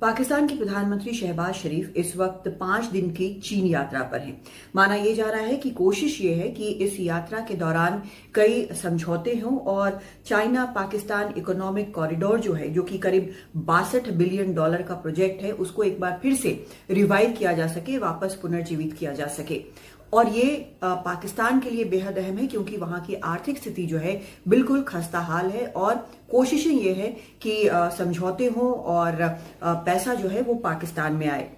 पाकिस्तान के प्रधानमंत्री शहबाज शरीफ इस वक्त 5 दिन की चीन यात्रा पर हैं। माना यह जा रहा है कि कोशिश ये है कि इस यात्रा के दौरान कई समझौते हों और चाइना पाकिस्तान इकोनॉमिक कॉरिडोर जो है, जो कि करीब $62 बिलियन का प्रोजेक्ट है, उसको एक बार फिर से रिवाइव किया जा सके, वापस पुनर्जीवित किया जा सके। और ये पाकिस्तान के लिए बेहद अहम है क्योंकि वहां की आर्थिक स्थिति जो है बिल्कुल खस्ता हाल है और कोशिशें ये है कि समझौते हों और पैसा जो है वो पाकिस्तान में आए।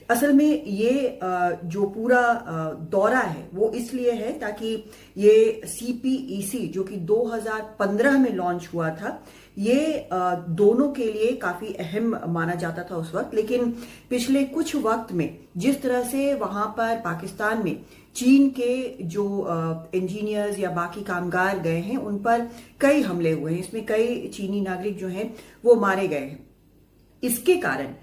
असल में ये जो पूरा दौरा है वो इसलिए है ताकि ये CPEC जो कि 2015 में लॉन्च हुआ था, ये दोनों के लिए काफी अहम माना जाता था उस वक्त। लेकिन पिछले कुछ वक्त में जिस तरह से वहां पर पाकिस्तान में चीन के जो इंजीनियर्स या बाकी कामगार गए हैं, उन पर कई हमले हुए हैं, इसमें कई चीनी नागरिक जो हैं वो मारे गए हैं। इसके कारण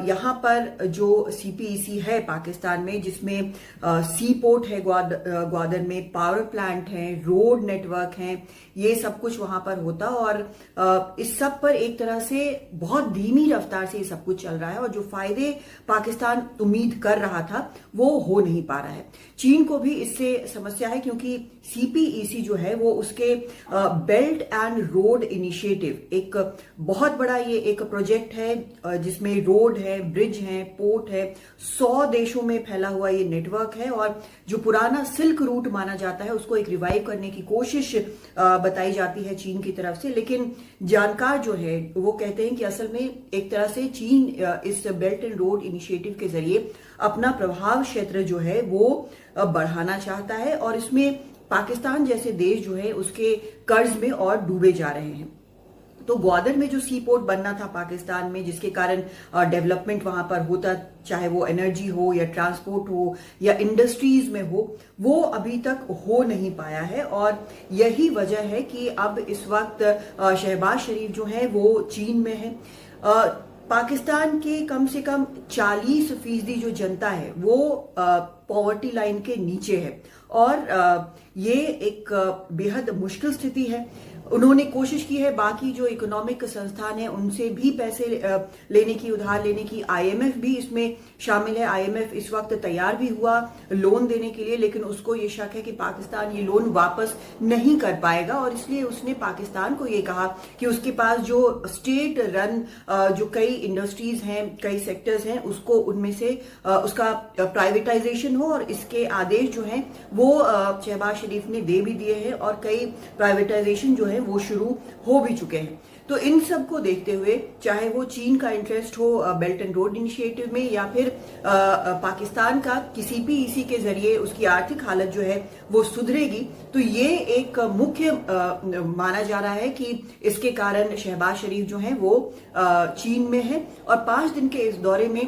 यहाँ पर जो CPEC है पाकिस्तान में, जिसमें सी पोर्ट है ग्वादर में, पावर प्लांट है, रोड नेटवर्क है, ये सब कुछ वहां पर होता और इस सब पर एक तरह से बहुत धीमी रफ्तार से ये सब कुछ चल रहा है और जो फायदे पाकिस्तान उम्मीद कर रहा था वो हो नहीं पा रहा है। चीन को भी इससे समस्या है क्योंकि CPEC जो है वो उसके बेल्ट एंड रोड इनिशिएटिव, एक बहुत बड़ा ये एक प्रोजेक्ट है जिसमें रोड है, ब्रिज है, पोर्ट है, 100 देशों में फैला हुआ ये नेटवर्क है और जो पुराना सिल्क रूट माना जाता है उसको एक रिवाइव करने की कोशिश बताई जाती है चीन की तरफ से। लेकिन जानकार जो है वो कहते हैं कि असल में एक तरह से चीन इस बेल्ट एंड रोड इनिशिएटिव के जरिए अपना प्रभाव क्षेत्र जो है वो बढ़ाना चाहता है और इसमें पाकिस्तान जैसे देश जो है उसके कर्ज में और डूबे जा रहे हैं। तो ग्वादर में जो सी पोर्ट बनना था पाकिस्तान में, जिसके कारण डेवलपमेंट वहां पर होता, चाहे वो एनर्जी हो या ट्रांसपोर्ट हो या इंडस्ट्रीज में हो, वो अभी तक हो नहीं पाया है और यही वजह है कि अब इस वक्त शहबाज शरीफ जो है वो चीन में है। पाकिस्तान के कम से कम 40% जो जनता है वो पॉवर्टी लाइन के नीचे है और ये एक बेहद मुश्किल स्थिति है। उन्होंने कोशिश की है बाकी जो इकोनॉमिक संस्थान है उनसे भी पैसे लेने की, उधार लेने की। IMF भी इसमें शामिल है। IMF इस वक्त तैयार भी हुआ लोन देने के लिए, लेकिन उसको ये शक है कि पाकिस्तान ये लोन वापस नहीं कर पाएगा और इसलिए उसने पाकिस्तान को ये कहा कि उसके पास जो स्टेट रन जो कई इंडस्ट्रीज हैं, कई सेक्टर्स हैं, उसको उनमें से उसका प्राइवेटाइजेशन हो और इसके आदेश जो हैं वो शहबाज शरीफ ने दे भी दिए हैं और कई प्राइवेटाइजेशन जो है वो शुरू हो भी चुके हैं। तो इन सब को देखते हुए, चाहे वो चीन का इंटरेस्ट हो बेल्ट एंड रोड इनिशिएटिव में या फिर पाकिस्तान का किसी भी CPEC के जरिए उसकी आर्थिक हालत जो है वो सुधरेगी, तो ये एक मुख्य माना जा रहा है कि इसके कारण शहबाज शरीफ जो है वो चीन में है और 5 दिन के इस दौरे में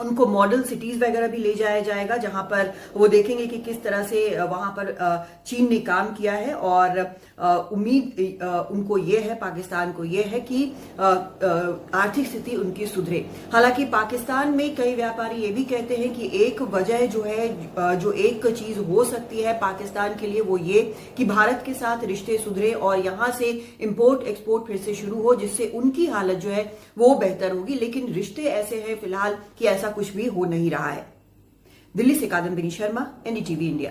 उनको मॉडल सिटीज वगैरह भी ले जाया जाएगा जहां पर वो देखेंगे कि किस तरह से वहां पर चीन ने काम किया है और उम्मीद उनको ये है, पाकिस्तान को ये है कि आर्थिक स्थिति उनकी सुधरे। हालांकि पाकिस्तान में कई व्यापारी ये भी कहते हैं कि एक वजह जो है, जो एक चीज हो सकती है पाकिस्तान के लिए, वो ये कि भारत के साथ रिश्ते सुधरे और यहां से इंपोर्ट एक्सपोर्ट फिर से शुरू हो, जिससे उनकी हालत जो है वो बेहतर होगी। लेकिन रिश्ते ऐसे हैं फिलहाल कि ऐसा कुछ भी हो नहीं रहा है। दिल्ली से कादम्बिनी शर्मा, NDTV इंडिया।